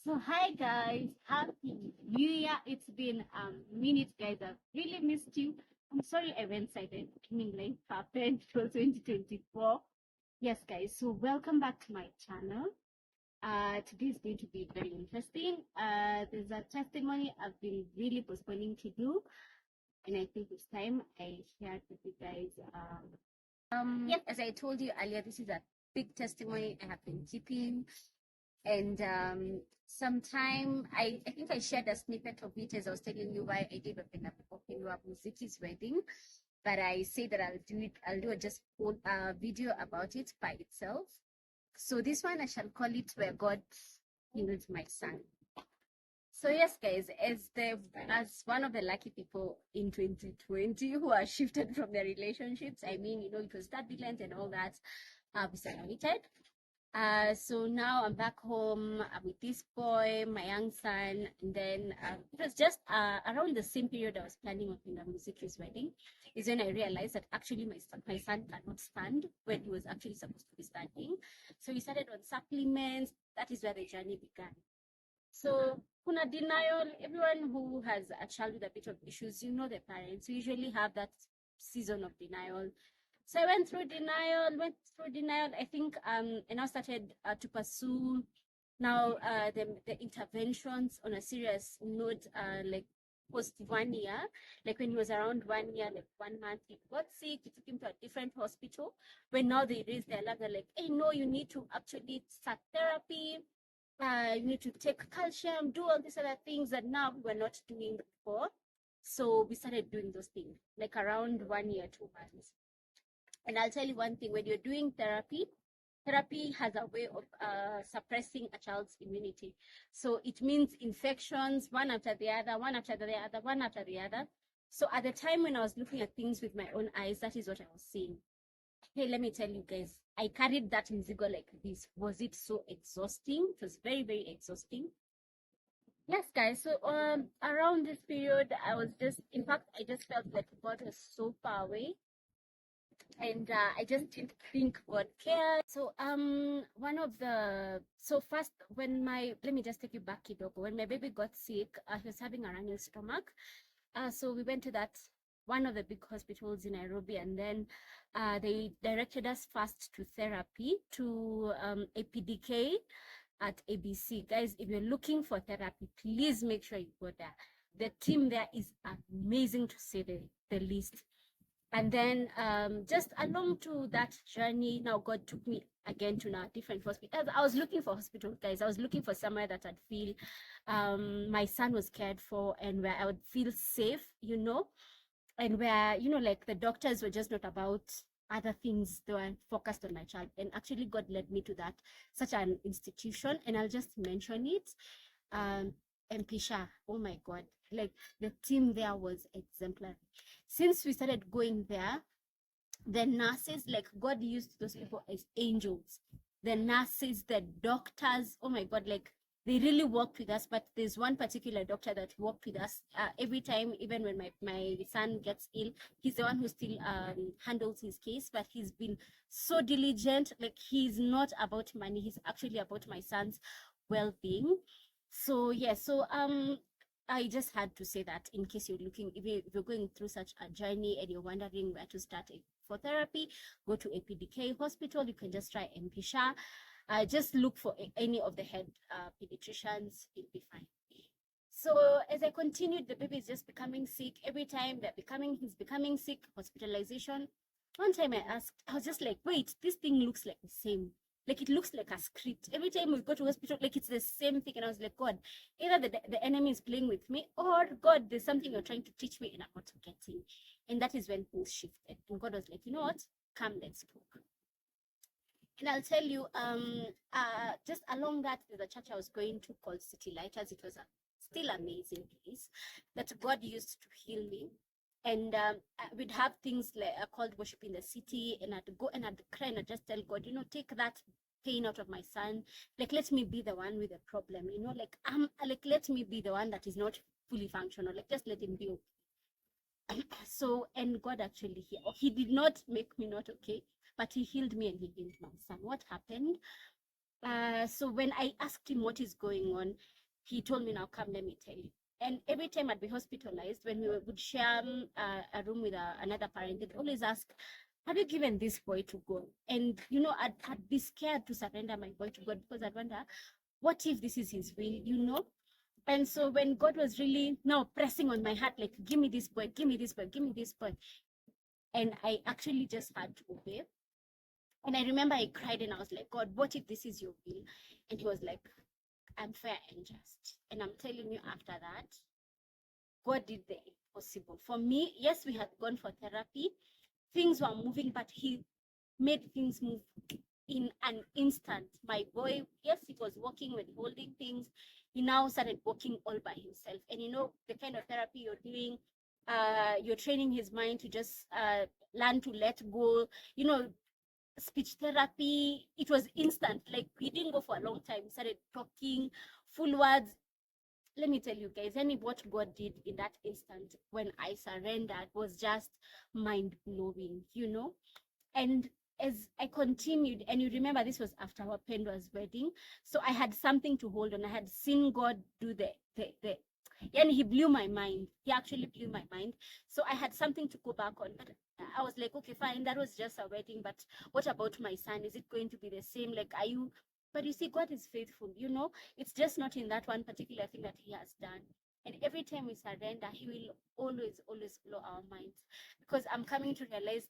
So hi guys, happy New Year. It's been minute guys. I've really missed you. I'm sorry I went silent. Meaning life happened. It was 2024. Yes guys, so welcome back to my channel. Today is going to be very interesting. There's a testimony I've been really postponing to do, and I think it's time I shared with you guys. Yes, as I told you earlier, this is a big testimony I have been keeping. And sometime I think I shared a snippet of it as I was telling you why I gave up in Opinua Muziki's wedding. But I say that I'll do a just whole video about it by itself. So this one I shall call it Where God Healed My Son. So yes, guys, as one of the lucky people in 2020 who are shifted from their relationships, I mean, it was turbulent and all that, we separated. So now I'm back home with this boy, my young son, and then it was just around the same period I was planning on the Muziki's wedding is when I realized that actually my son cannot stand when he was actually supposed to be standing. So he started on supplements. That is where the journey began. So kuna denial. Everyone who has a child with a bit of issues, the parents usually have that season of denial. So I went through denial. I think and I started to pursue now the interventions on a serious note, like post 1 year, like when he was around 1 year, like 1 month, he got sick. We took him to a different hospital. When now they raised their alarm, they're like, hey, no, you need to actually start therapy. You need to take calcium, do all these other things that now we were not doing before. So we started doing those things, like around 1 year, 2 months. And I'll tell you one thing, when you're doing therapy has a way of suppressing a child's immunity. So it means infections, one after the other, one after the other, one after the other. So at the time when I was looking at things with my own eyes, that is what I was seeing. Hey, let me tell you guys, I carried that mzigo like this. Was it so exhausting? It was very, very exhausting. Yes, guys. So around this period, in fact, I just felt like God was so far away. And I just didn't think God cared. So first let me just take you back, Kidogo. When my baby got sick, he was having a running stomach. So we went to one of the big hospitals in Nairobi, and then they directed us first to therapy, to APDK at ABC. Guys, if you're looking for therapy, please make sure you go there. The team there is amazing, to say the least. And then just along to that journey, now God took me again to now different hospitals. I was looking for hospitals, guys. I was looking for somewhere that I'd feel my son was cared for, and where I would feel safe, and where, like the doctors were just not about other things. They were focused on my child. And actually God led me to such an institution, and I'll just mention it. Mpisha, oh my God, like the team there was exemplary. Since we started going there, the nurses, like God used those people as angels. The nurses, the doctors, oh my God, like they really worked with us. But there's one particular doctor that worked with us every time, even when my son gets ill, he's the one who still handles his case. But he's been so diligent. Like, he's not about money, he's actually about my son's well-being. So yeah, I just had to say that in case you're looking, if you're going through such a journey and you're wondering where to start for therapy, go to APDK hospital. You can just try Mpisha. Just look for any of the head pediatricians. You'll be fine. So as I continued, the baby is just becoming sick. Every time he's becoming sick, hospitalization. One time I was just like, wait, this thing looks like the same. Like, it looks like a script. Every time we go to hospital, like, it's the same thing. And I was like, God, either the enemy is playing with me, or God, there's something you're trying to teach me and I'm not getting. And that is when things shifted. And God was like, you know what? Come, let's talk. And I'll tell you, just along that, there's a church I was going to called City Lighters. It was a still amazing place that God used to heal me. And we'd have things like called worship in the city, and I'd go and I'd cry and I'd just tell God, take that pain out of my son. Like, let me be the one with the problem, like let me be the one that is not fully functional. Like, just let him be okay. So, and God actually he did not make me not okay, but he healed me and he healed my son. What happened? So when I asked him what is going on, he told me, now come, let me tell you. And every time I'd be hospitalized, when we would share a room with another parent, they'd always ask, have you given this boy to God? And, I'd be scared to surrender my boy to God, because I'd wonder, what if this is his will? And so when God was really now pressing on my heart, like, give me this boy, give me this boy, give me this boy. And I actually just had to obey. And I remember I cried and I was like, God, what if this is your will? And he was like, I'm fair and just. And I'm telling you, after that, God did the impossible. For me, yes, we had gone for therapy. Things were moving, but he made things move in an instant. My boy, yes, he was walking when holding things. He now started walking all by himself. And the kind of therapy you're doing, you're training his mind to just learn to let go. Speech therapy, it was instant. Like, we didn't go for a long time. We started talking full words. Let me tell you guys, what God did in that instant when I surrendered was just mind blowing. And as I continued, and you remember this was after our Penda's wedding, so I had something to hold on. I had seen God do the and he blew my mind. He actually blew my mind. So I had something to go back on. But I was like, okay, fine, that was just a wedding. But what about my son? Is it going to be the same? Like, are you? But you see, God is faithful. It's just not in that one particular thing that he has done. And every time we surrender, he will always, always blow our minds. Because I'm coming to realize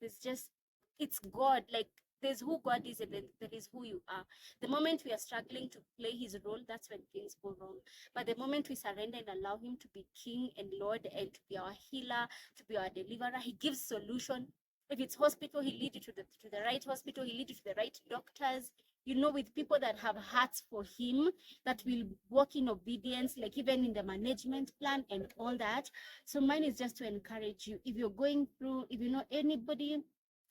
it's God. Like, there's who God is, and then there is who you are. The moment we are struggling to play his role, that's when things go wrong. But the moment we surrender and allow him to be King and Lord, and to be our healer, to be our deliverer, he gives solution. If it's hospital, he leads you to the right hospital, he leads you to the right doctors, with people that have hearts for him, that will walk in obedience, like even in the management plan and all that. So mine is just to encourage you. If you're going through, if you know anybody,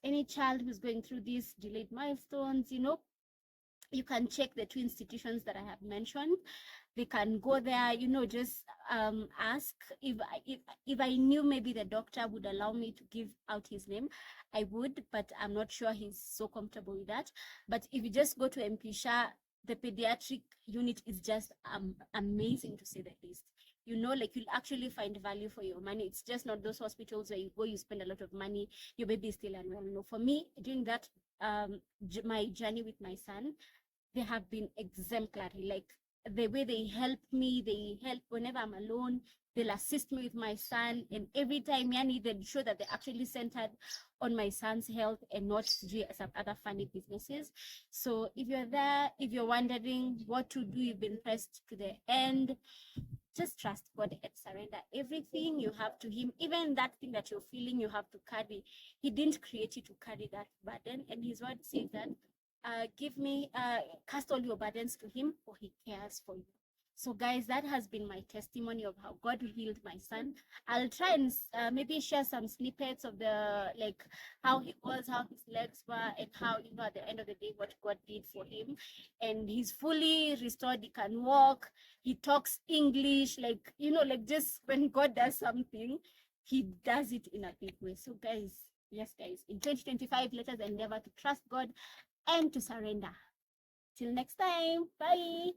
any child who's going through these delayed milestones, you can check the two institutions that I have mentioned. They can go there, just ask. If I knew maybe the doctor would allow me to give out his name, I would, but I'm not sure he's so comfortable with that. But if you just go to MP the pediatric unit is just amazing, to say the least. Like, you'll actually find value for your money. It's just not those hospitals where you go, you spend a lot of money, your baby is still unwell. No, for me, during that my journey with my son, they have been exemplary. Like, the way they help whenever I'm alone, they'll assist me with my son. And every time, Yani, they'll show that they're actually centered on my son's health and not some other funny businesses. So if you're there, if you're wondering what to do, you've been pressed to the end, just trust God and surrender everything you have to him. Even that thing that you're feeling you have to carry, he didn't create you to carry that burden. And his word says that cast all your burdens to him, for he cares for you. So guys, that has been my testimony of how God healed my son. I'll try and maybe share some snippets of how he was, how his legs were, and how, at the end of the day, what God did for him. And he's fully restored. He can walk, he talks English, like just when God does something, he does it in a big way. So guys, yes guys, in 2025, let us endeavor to trust God and to surrender. Till next time, bye.